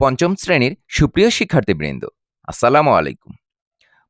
পঞ্চম শ্রেণীর সুপ্রিয় শিক্ষার্থীবৃন্দ, আসসালামু আলাইকুম।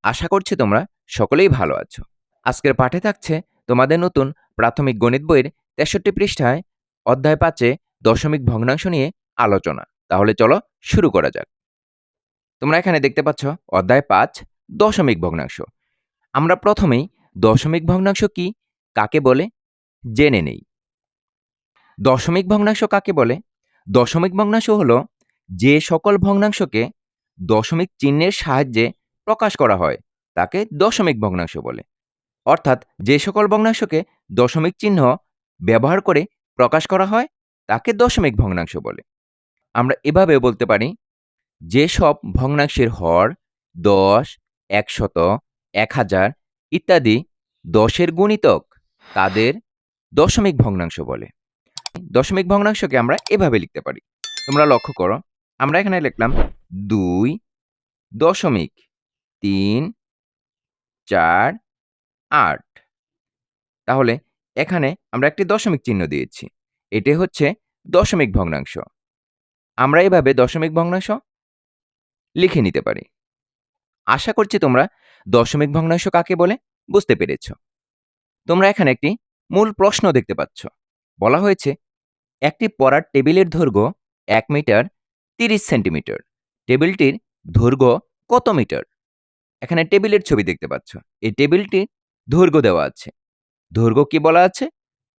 আশা করছি তোমরা সকলেই ভালো আছো। আজকের পাঠে থাকছে তোমাদের নতুন প্রাথমিক গণিত বইয়ের ৬৩ পৃষ্ঠায় অধ্যায় ৫-এ দশমিক ভগ্নাংশ নিয়ে আলোচনা। তাহলে চলো শুরু করা যাক। তোমরা এখানে দেখতে পাচ্ছ অধ্যায় ৫ দশমিক ভগ্নাংশ। আমরা প্রথমেই দশমিক ভগ্নাংশ কি, কাকে বলে জেনে নেই। দশমিক ভগ্নাংশ কাকে বলে? দশমিক ভগ্নাংশ হলো যে সকল ভগ্নাংশকে দশমিক চিহ্নের সাহায্যে প্রকাশ করা হয় তাকে দশমিক ভগ্নাংশ বলে। অর্থাৎ যে সকল ভগ্নাংশকে দশমিক চিহ্ন ব্যবহার করে প্রকাশ করা হয় তাকে দশমিক ভগ্নাংশ বলে। আমরা এভাবেও বলতে পারি, যেসব ভগ্নাংশের হর ১০, ১০০, ১০০০ ইত্যাদি ১০-এর গুণিতক তাদের দশমিক ভগ্নাংশ বলে। দশমিক ভগ্নাংশকে আমরা এভাবে লিখতে পারি। তোমরা লক্ষ্য করো, আমরা এখানে লিখলাম ২.৩৪৮। তাহলে এখানে আমরা একটি দশমিক চিহ্ন দিয়েছি, এটি হচ্ছে দশমিক ভগ্নাংশ। আমরা এভাবে দশমিক ভগ্নাংশ লিখে নিতে পারি। আশা করছি তোমরা দশমিক ভগ্নাংশ কাকে বলে বুঝতে পেরেছ। তোমরা এখানে একটি মূল প্রশ্ন দেখতে পাচ্ছ। বলা হয়েছে একটি পড়ার টেবিলের দৈর্ঘ্য ১ মিটার ৩০ সেন্টিমিটার। টেবিলটির দৈর্ঘ্য কত মিটার? এখানে টেবিলের ছবি দেখতে পাচ্ছ। এই টেবিলটির দৈর্ঘ্য দেওয়া আছে। দৈর্ঘ্য কি বলা আছে?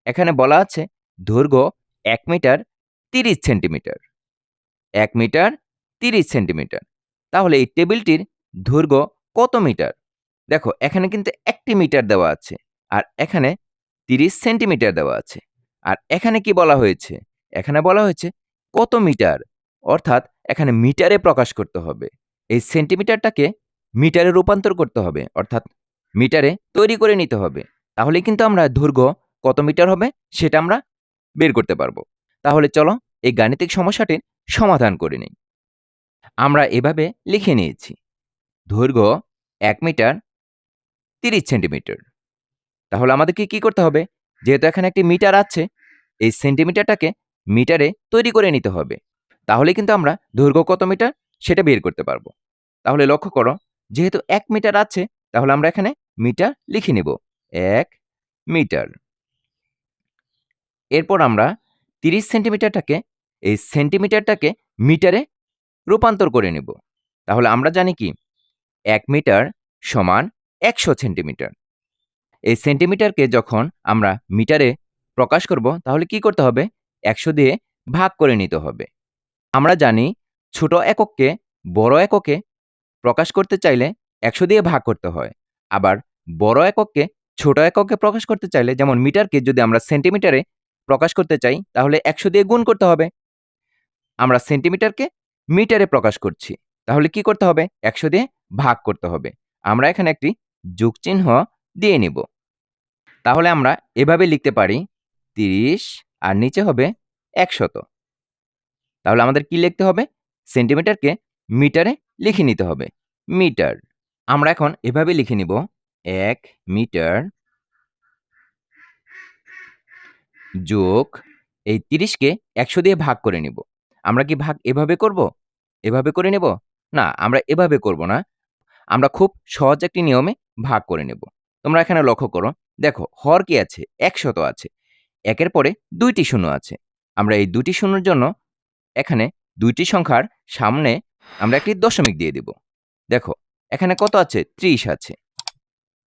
এখানে বলা আছে দৈর্ঘ্য ১ মিটার ৩০ সেন্টিমিটার। ১ metre ৩০ centimetre. তাহলে এই টেবিলটির দৈর্ঘ্য কত মিটার? দেখো, এখানে কিন্তু ১টি মিটার দেওয়া আছে, আর এখানে ৩০ সেন্টিমিটার দেওয়া আছে। আর এখানে কি বলা হয়েছে? এখানে বলা হয়েছে কত মিটার, অর্থাৎ এখানে মিটারে প্রকাশ করতে হবে। এই সেন্টিমিটারটাকে মিটারে রূপান্তর করতে হবে, অর্থাৎ মিটারে তৈরি করে নিতে হবে। তাহলে কিন্তু আমরা দৈর্ঘ্য কত মিটার হবে সেটা আমরা বের করতে পারবো। তাহলে চলো এই গাণিতিক সমস্যাটির সমাধান করে নিই। আমরা এভাবে লিখে নিয়েছি, দৈর্ঘ্য ১ মিটার ৩০ সেন্টিমিটার। তাহলে আমাদেরকে কি করতে হবে? যেহেতু এখানে একটি মিটার আছে, এই সেন্টিমিটারটাকে মিটারে তৈরি করে নিতে হবে। তাহলে কিন্তু আমরা দৈর্ঘ্য কত মিটার সেটা বের করতে পারবো। তাহলে লক্ষ্য করো, যেহেতু ১ মিটার আছে, তাহলে আমরা এখানে মিটার লিখে নিব, ১ মিটার। এরপর আমরা ৩০ সেন্টিমিটারটাকে এই সেন্টিমিটারটাকে মিটারে রূপান্তর করে নেব। তাহলে আমরা জানি কি ১ মিটার সমান ১০০ সেন্টিমিটার। এই সেন্টিমিটারকে যখন আমরা মিটারে প্রকাশ করব তাহলে কি করতে হবে? ১০০ দিয়ে ভাগ করে নিতে হবে। আমরা জানি ছোট একককে বড় এককে প্রকাশ করতে চাইলে ১০০ দিয়ে ভাগ করতে হয়। আবার বড় একককে ছোট এককে প্রকাশ করতে চাইলে, যেমন মিটারকে যদি আমরা সেন্টিমিটারে প্রকাশ করতে চাই তাহলে ১০০ দিয়ে গুণ করতে হবে। আমরা সেন্টিমিটারকে মিটারে প্রকাশ করছি, তাহলে কি করতে হবে? ১০০ দিয়ে ভাগ করতে হবে। আমরা এখানে একটি যোগ চিহ্ন দিয়ে নিব। তাহলে আমরা এভাবে লিখতে পারি ৩০ আর নিচে হবে ১০০। তাহলে আমাদের কি লিখতে হবে? সেন্টিমিটারকে মিটারে লিখে নিতে হবে, মিটার। আমরা এখন এভাবে লিখে নিব, ১ মিটার যোগ এই ৩০কে ১০০ দিয়ে ভাগ করে নিব। আমরা কি ভাগ এভাবে করব? এভাবে করে নেব? না, আমরা এভাবে করব না। আমরা খুব সহজ একটি নিয়মে ভাগ করে নেব। তোমরা এখানে লক্ষ্য করো, দেখো হর কি আছে? ১০০ আছে। ১-এর পরে ২টি শূন্য আছে। আমরা এই ২টি শূন্যর জন্য এখানে ২টি সংখ্যার সামনে আমরা একটি দশমিক দিয়ে দিব। দেখো এখানে কত আছে? ৩০ আছে।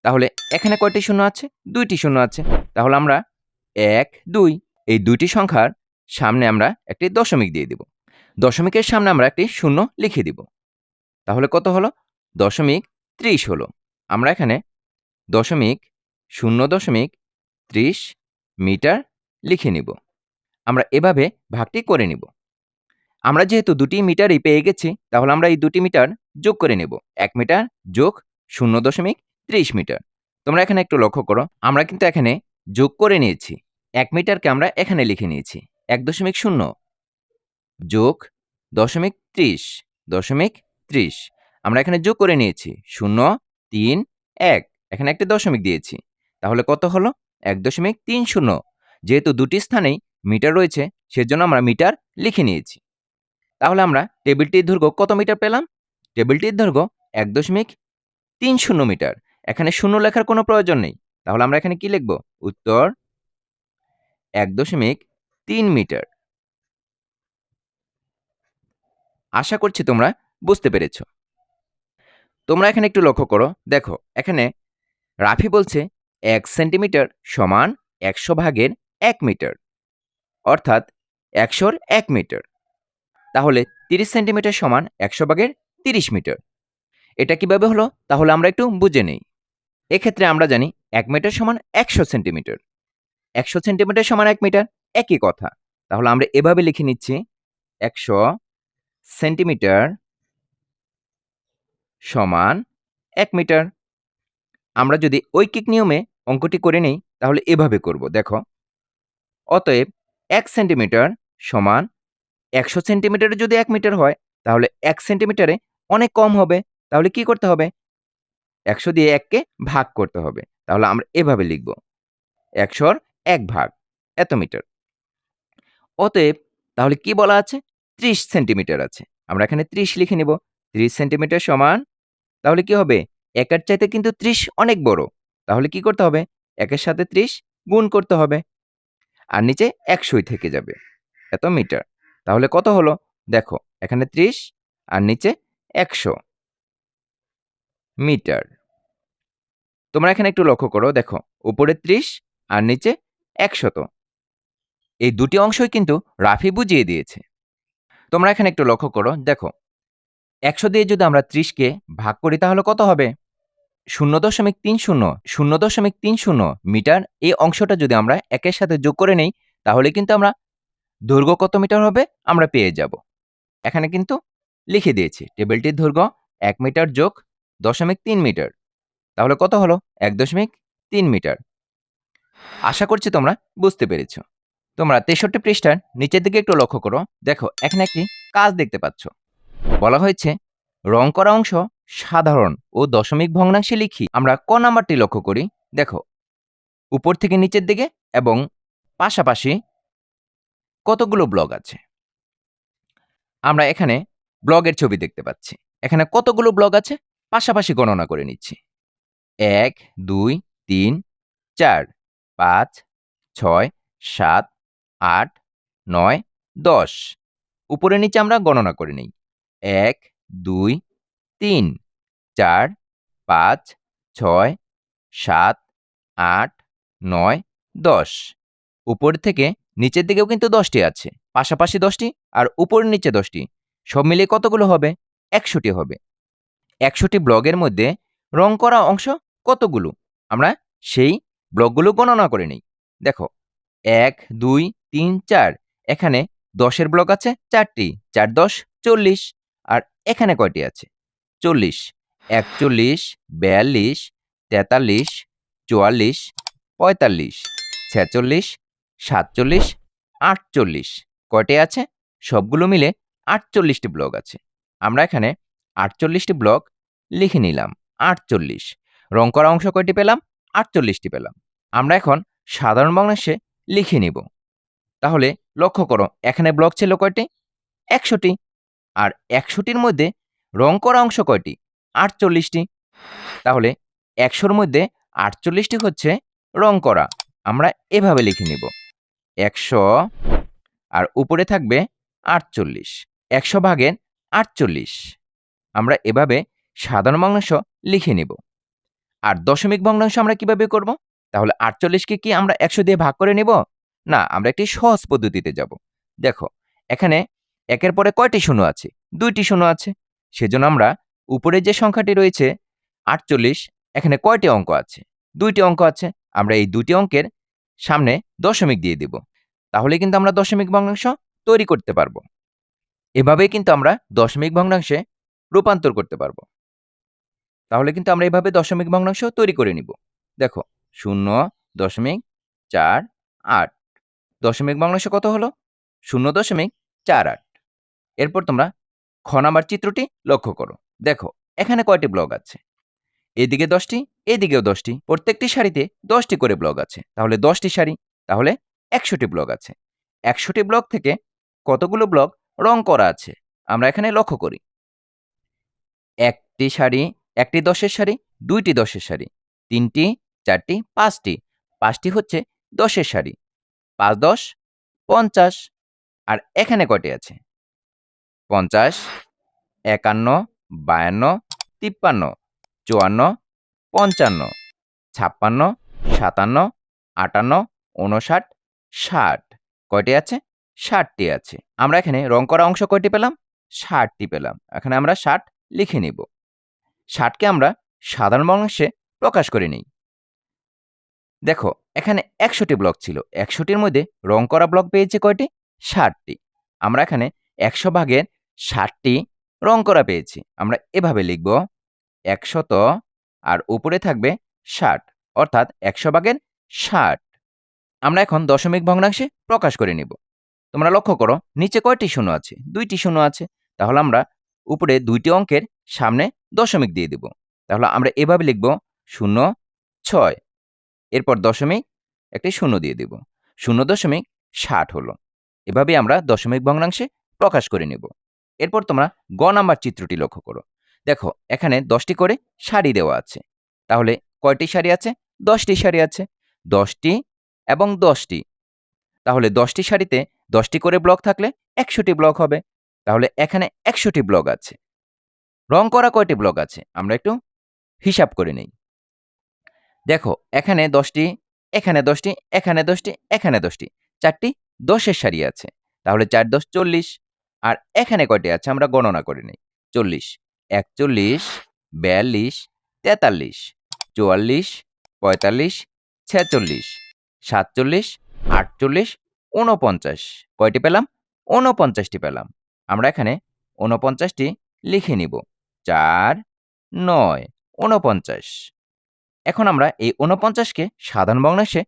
তাহলে এখানে কয়টি শূন্য আছে? ২টি শূন্য আছে। তাহলে আমরা ১, ২ এই ২টি সংখ্যার সামনে আমরা একটি দশমিক দিয়ে দিব। দশমিকের সামনে আমরা একটি শূন্য লিখে দিব। তাহলে কত হলো? দশমিক ৩০ হলো। আমরা এখানে দশমিক ০.৩০ মিটার লিখে নিব। আমরা এভাবে ভাগটি করে নিব। আমরা যেহেতু ২টি মিটারই পেয়ে গেছি, তাহলে আমরা এই ২টি মিটার যোগ করে নেব। ১ মিটার যোগ ০.৩০ মিটার। তোমরা এখানে একটু লক্ষ্য করো, আমরা কিন্তু এখানে যোগ করে নিয়েছি। ১ মিটারকে আমরা এখানে লিখে নিয়েছি ১.০ যোগ ০.৩০। আমরা এখানে যোগ করে নিয়েছি ০, ৩, ১। এখানে একটি দশমিক দিয়েছি। তাহলে কত হলো? ১.৩০। যেহেতু ২টি স্থানেই মিটার রয়েছে সেজন্য আমরা মিটার লিখে নিয়েছি। তাহলে আমরা টেবিলটির দৈর্ঘ্য কত মিটার পেলাম? টেবিলটির দৈর্ঘ্য 1.30 মিটার। এখানে শূন্য লেখার কোনো প্রয়োজন নেই। তাহলে আমরা এখানে কি লিখব? উত্তর 1.3 মিটার। আশা করছি তোমরা বুঝতে পেরেছ। তোমরা এখানে একটু লক্ষ্য করো। দেখো, এখানে রাফি বলছে 1 সেন্টিমিটার সমান 100 ভাগের 1 মিটার, অর্থাৎ 100-র 1 মিটার। তাহলে 30 সেন্টিমিটার সমান 100 ভাগের 30 মিটার। এটা কিভাবে হলো? তাহলে আমরা একটু বুঝে নেই। এক্ষেত্রে আমরা জানি 1 মিটার সমান 100 সেন্টিমিটার। 100 সেন্টিমিটার সমান 1 মিটার, একই কথা। তাহলে আমরা এভাবে লিখে নিচ্ছি 100 সেন্টিমিটার সমান 1 মিটার। আমরা যদি ঐকিক নিয়মে অঙ্কটি করে নেই তাহলে এভাবে করব। দেখো, অতএব 1 সেন্টিমিটার সমান 100 সেন্টিমিটারে যদি 1 মিটার হয় তাহলে 1 সেন্টিমিটারে অনেক কম হবে। তাহলে কি করতে হবে? 100 দিয়ে 1 কে ভাগ করতে হবে। তাহলে আমরা এভাবে লিখব 100-র 1 ভাগ এত মিটার। অতএব তাহলে কি বলা আছে? 30 সেন্টিমিটার আছে। আমরা এখানে 30 লিখে নিব। 30 সেন্টিমিটার সমান, তাহলে কি হবে? 1 এর চাইতে কিন্তু 30 অনেক বড়। তাহলে কি করতে হবে? 1 এর সাথে 30 গুণ করতে হবে। আর নিচে 100ই থেকে যাবে। এত মিটার। তাহলে কত হলো? দেখো, এখানে 30 আর নিচে 100 মিটার। তোমরা এখানে একটু লক্ষ্য করো। দেখো, উপরে 30 আর নিচে 100। এই দুটি অংশই কিন্তু রাফি বুঝিয়ে দিয়েছে। তোমরা এখানে একটু লক্ষ্য করো। দেখো, 100 দিয়ে যদি আমরা 30 কে ভাগ করি তাহলে কত হবে? 0.30 মিটার। এই অংশটা যদি আমরা 1 এর সাথে যোগ করে নেই তাহলে কিন্তু আমরা দৈর্ঘ্য কত মিটার হবে আমরা পেয়ে যাব। এখানে কিন্তু লিখে দিয়েছি টেবিলটির দৈর্ঘ্য 1 মিটার যোগ 0.3 মিটার। তাহলে কত হলো? 1.3 মিটার। আশা করছি তোমরা বুঝতে পেরেছ। তোমরা 63 পৃষ্ঠার নিচের দিকে একটু লক্ষ্য করো। দেখো, এখানে একটি কাজ দেখতে পাচ্ছ। বলা হয়েছে রং করা অংশ সাধারণ ও দশমিক ভগ্নাংশে লিখি। আমরা ক নাম্বারটি লক্ষ্য করি। দেখো, উপর থেকে নিচের দিকে এবং পাশাপাশি কতগুলো ব্লক আছে। আমরা এখানে ব্লকের ছবি দেখতে পাচ্ছি। এখানে কতগুলো ব্লক আছে পাশাপাশি গণনা করে নিচ্ছি। 1, 2, 3, 4, 5, 6, 7, 8, 9, 10। উপরে নিচে আমরা গণনা করে নিই। 1, 2, 3, 4, 5, 6, 7, 8, 9, 10। উপর থেকে নিচের দিকেও কিন্তু 10টি আছে, পাশাপাশি 10টি আর উপর নিচে 10টি, সব মিলিয়ে কতগুলো হবে? 100টি হবে। 100টি ব্লকের মধ্যে রং করা অংশ কতগুলো? আমরা সেই ব্লকগুলো গণনা করে নিই। দেখো, 1, 2, 3, 4। এখানে 10-এর ব্লক আছে 4টি। 4, 10, 40। আর এখানে কয়টি আছে? 40। 41, 42, 43, 44, 45, 46, 47, 48। কয়টি আছে? সবগুলো মিলে 48টি ব্লক আছে। আমরা এখানে 48টি ব্লক লিখে নিলাম। 48। রং করা অংশ কয়টি পেলাম? 48টি পেলাম। আমরা এখন সাধারণ ভগ্নাংশে লিখে নিব। তাহলে লক্ষ্য করো, এখানে ব্লক ছিল কয়টি? 100টি। আর 100টির মধ্যে রং করা অংশ কয়টি? 48টি। তাহলে 100-র মধ্যে 48টি হচ্ছে রং করা। আমরা এভাবে লিখে নিব 100 আর উপরে থাকবে 48। 100 ভাগের 48। আমরা এভাবে সাধারণ ভগ্নাংশ লিখে নিব। আর দশমিক ভগ্নাংশ আমরা কিভাবে করব? তাহলে 48কে কি আমরা 100 দিয়ে ভাগ করে নিব? না, আমরা একটি সহজ পদ্ধতিতে যাব। দেখো, এখানে একের পরে কয়টি শূন্য আছে? 2টি শূন্য আছে। সেজন্য আমরা উপরে যে সংখ্যাটি রয়েছে 48, এখানে কয়টি অঙ্ক আছে? 2টি অঙ্ক আছে। আমরা এই 2টি অঙ্কের সামনে দশমিক দিয়ে দিব। তাহলে কিন্তু আমরা দশমিক ভগ্নাংশ তৈরি করতে পারব। এভাবেই কিন্তু আমরা দশমিক ভগ্নাংশে রূপান্তর করতে পারব। তাহলে কিন্তু আমরা এভাবে দশমিক ভগ্নাংশ তৈরি করে নিব। দেখো, 0.48। দশমিক ভগ্নাংশ কত হলো? 0.48। এরপর তোমরা খ নাম্বার চিত্রটি লক্ষ্য করো। দেখো, এখানে কয়টি ব্লক আছে? এদিকে 10টি, এদিকেও 10টি। প্রত্যেকটি সারিতে 10টি করে ব্লক আছে। তাহলে 10টি সারি, তাহলে 100টি ব্লক আছে। 100টি ব্লক থেকে কতগুলো ব্লক রং করা আছে? আমরা এখানে লক্ষ্য করি। একটি সারি, একটি 10-এর সারি, দুইটি 10-এর সারি, তিনটি, চারটি, পাঁচটি। পাঁচটি হচ্ছে 10-এর সারি। ৫ 10 50। আর এখানে কয়টি আছে? 50, 51, 52, 53, 54, 55, 56, 57, 58, 59, 60। কয়টি আছে? 60টি আছে। আমরা এখানে রং করা অংশ কয়টি পেলাম? 60টি পেলাম। এখানে আমরা 60 লিখে নিব। 60কে আমরা সাধারণ ভগ্নাংশে প্রকাশ করে নিই। দেখো, এখানে 100টি ব্লক ছিল। 100টির মধ্যে রং করা ব্লক পেয়েছি কয়টি? 60টি। আমরা এখানে 100 ভাগের 60টি রং করা পেয়েছি। আমরা এভাবে লিখব 100 আর উপরে থাকবে 60, অর্থাৎ 100 ভাগের 60। আমরা এখন দশমিক ভগ্নাংশে প্রকাশ করে নিব। তোমরা লক্ষ্য করো, নিচে কয়টি শূন্য আছে? 2টি শূন্য আছে। তাহলে আমরা উপরে 2টি অঙ্কের সামনে দশমিক দিয়ে দিব। তাহলে আমরা এভাবে লিখব 0 6, এরপর দশমিক একটি শূন্য দিয়ে দিব। 0.60 হলো। এভাবে আমরা দশমিক ভগ্নাংশে প্রকাশ করে নেব। এরপর তোমরা গ নাম্বার চিত্রটি লক্ষ্য করো। দেখো, এখানে 10টি করে সারি দেওয়া আছে। তাহলে কয়টি সারি আছে? 10টি সারি আছে। 10টি এবং 10টি। তাহলে 10টি সারিতে 10টি করে ব্লক থাকলে 100টি ব্লক হবে। তাহলে এখানে 100টি ব্লক আছে। রং করা কয়টি ব্লক আছে? আমরা একটু হিসাব করে নেই। দেখো, এখানে 10টি, এখানে 10টি, এখানে 10টি, এখানে 10টি। 4টি 10-এর সারি আছে। তাহলে 4 10 40। আর এখানে কয়টি আছে? আমরা গণনা করে নিই। 40, 41, 42, 43, 44, 45, 46, 47, 48, 49। কয়টি পেলাম? 49টি পেলাম। আমরা এখানে 49টি লিখে নিব। 4 9 49। এখন আমরা এই 49কে সাধারণ ভগ্নাংশে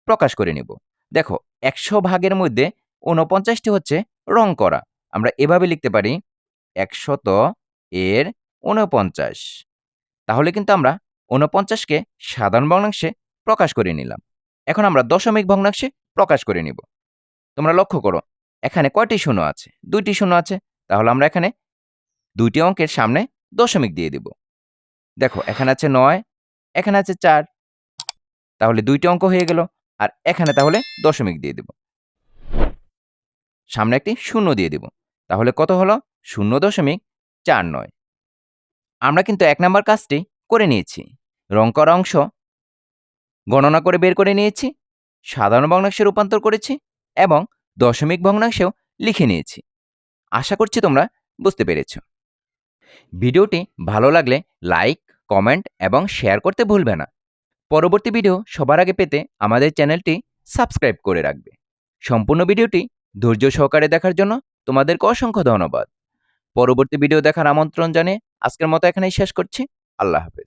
প্রকাশ করে নিব। দেখো, 100 ভাগের মধ্যে 49টি হচ্ছে রং করা। আমরা এভাবে লিখতে পারি 100 এর 49। তাহলে কিন্তু আমরা 49কে সাধারণ ভগ্নাংশে প্রকাশ করে নিলাম। এখন আমরা দশমিক ভগ্নাংশে প্রকাশ করে নিব। তোমরা লক্ষ্য করো, এখানে কয়টি শূন্য আছে? 2টি শূন্য আছে। তাহলে আমরা এখানে 2টি অঙ্কের সামনে দশমিক দিয়ে দিব। দেখো, এখানে আছে 9, এখানে আছে 4। তাহলে 2টি অঙ্ক হয়ে গেল। আর এখানে তাহলে দশমিক দিয়ে দিব। সামনে একটি শূন্য দিয়ে দিব। তাহলে কত হলো? 0.49। আমরা কিন্তু 1 নাম্বার কাজটি করে নিয়েছি। রং করা অংশ গণনা করে বের করে নিয়েছি, সাধারণ ভগ্নাংশে রূপান্তর করেছি এবং দশমিক ভগ্নাংশেও লিখে নিয়েছি। আশা করছি তোমরা বুঝতে পেরেছ। ভিডিওটি ভালো লাগলে লাইক, কমেন্ট এবং শেয়ার করতে ভুলবে না। পরবর্তী ভিডিও সবার আগে পেতে আমাদের চ্যানেলটি সাবস্ক্রাইব করে রাখবে। সম্পূর্ণ ভিডিওটি ধৈর্য সহকারে দেখার জন্য তোমাদেরকে অসংখ্য ধন্যবাদ। পরবর্তী ভিডিও দেখার আমন্ত্রণ জানিয়ে আজকের মতো এখানেই শেষ করছি। আল্লাহ হাফেজ।